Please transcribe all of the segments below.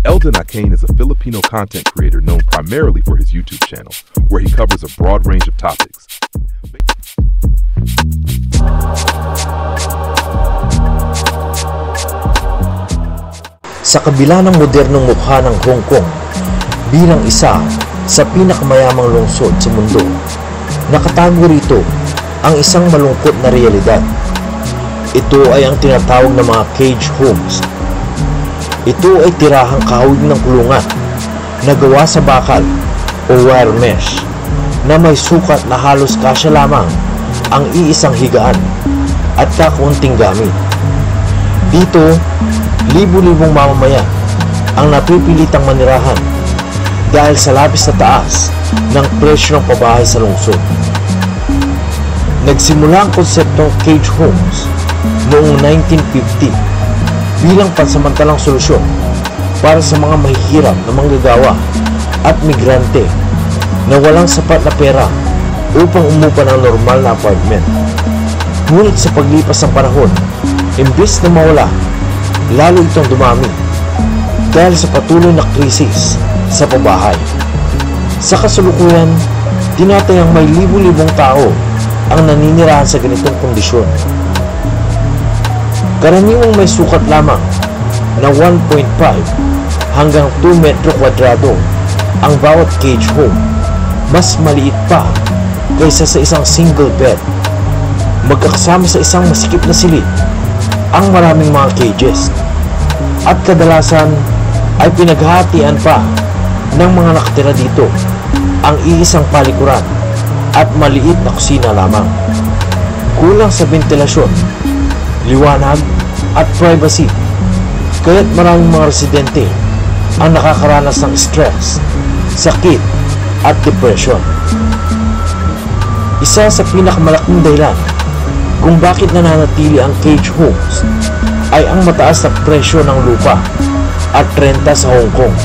Eldon Akane is a Filipino content creator known primarily for his YouTube channel, where he covers a broad range of topics. Sa kabila ng modernong mukha ng Hong Kong bilang isa sa pinakamayamang lungsod sa mundo, nakatago rito ang isang malungkot na realidad. Ito ay ang tinatawag na mga cage homes. Ito ay tirahang kahawig ng kulungan na gawa sa bakal o wire mesh na may sukat na halos kasya lamang ang iisang higaan at kakaunting gamit. Dito, libu-libong mamamayan ang napipilitang manirahan dahil sa labis na taas ng presyo ng pabahay sa lungsod. Nagsimula ang konseptong cage homes noong 1950 bilang pansamantalang solusyon para sa mga mahihirap na manggagawa at migrante na walang sapat na pera upang umupa ng normal na apartment. Ngunit sa paglipas ng panahon, imbes na mawala, lalo itong dumami dahil sa patuloy na krisis sa pabahay. Sa kasalukuyan, tinatayang may libu-libong tao ang naninirahan sa ganitong kondisyon. Karaniwang may sukat lamang na 1.5 hanggang 2 metro kwadrado ang bawat cage home. Mas maliit pa kaysa sa isang single bed. Magkakasama sa isang masikip na silid ang maraming mga cages at kadalasan ay pinaghahatian pa ng mga nakatira dito ang iisang palikuran at maliit na kusina lamang. Kulang sa ventilasyon, liwanag at privacy, kaya't maraming mga residente ang nakakaranas ng stress, sakit at depression. Isa sa pinakamalaking dahilan kung bakit nananatili ang cage homes ay ang mataas na presyo ng lupa at renta sa Hong Kong.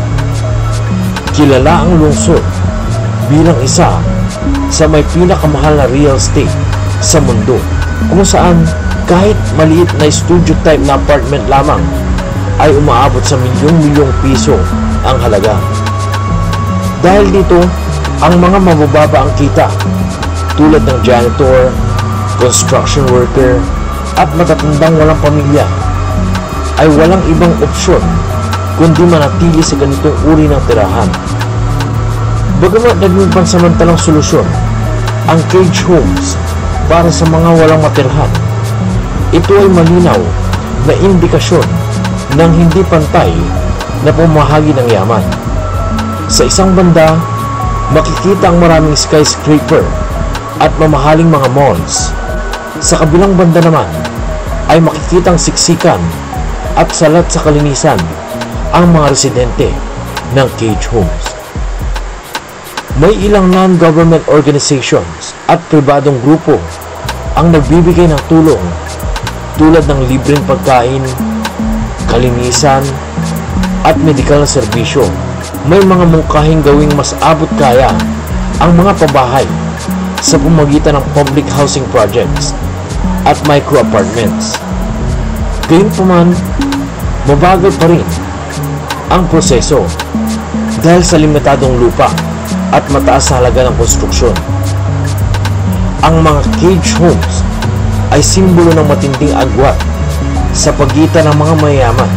Kilala ang lungsod bilang isa sa may pinakamahal na real estate sa mundo, kung saan kahit maliit na studio type na apartment lamang ay umaabot sa milyong-milyong piso ang halaga. Dahil dito, ang mga mabababa ang kita tulad ng janitor, construction worker at matatandang walang pamilya ay walang ibang opsyon kundi manatili sa ganitong uri ng tirahan. Bagamat naging pansamantalang solusyon ang cage homes para sa mga walang matirhan, ito ay malinaw na indikasyon ng hindi pantay na pamahagi ng yaman. Sa isang banda, makikita ang maraming skyscraper at mamahaling mga malls. Sa kabilang banda naman, ay makikitang siksikan at salat sa kalinisan ang mga residente ng cage homes. May ilang non-government organizations at pribadong grupo ang nagbibigay ng tulong tulad ng libreng pagkain, kalinisan, at medikal na serbisyo. May mga mungkahing gawing mas abot kaya ang mga pabahay sa pamamagitan ng public housing projects at micro-apartments. Gayunpaman, mabagal pa rin ang proseso dahil sa limitadong lupa at mataas na halaga ng konstruksyon. Ang mga cage homes ay simbolo ng matinding agwat sa pagitan ng mga mayayaman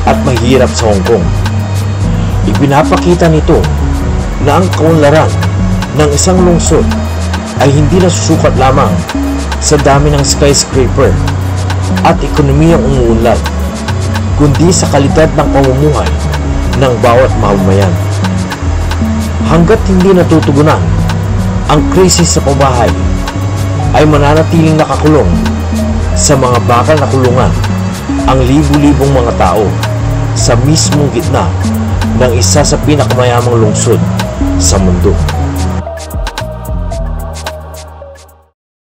at mahirap sa Hong Kong. Ipinapakita nito na ang kaunlaran ng isang lungsod ay hindi nasusukat lamang sa dami ng skyscraper at ekonomiyang umuunlad, kundi sa kalidad ng pamumuhay ng bawat mamamayan. Hanggat hindi natutugunan ang krisis sa pabahay, ay mananatiling nakakulong sa mga bakal na kulungan ang libu-libong mga tao sa mismong gitna ng isa sa pinakamayamang lungsod sa mundo.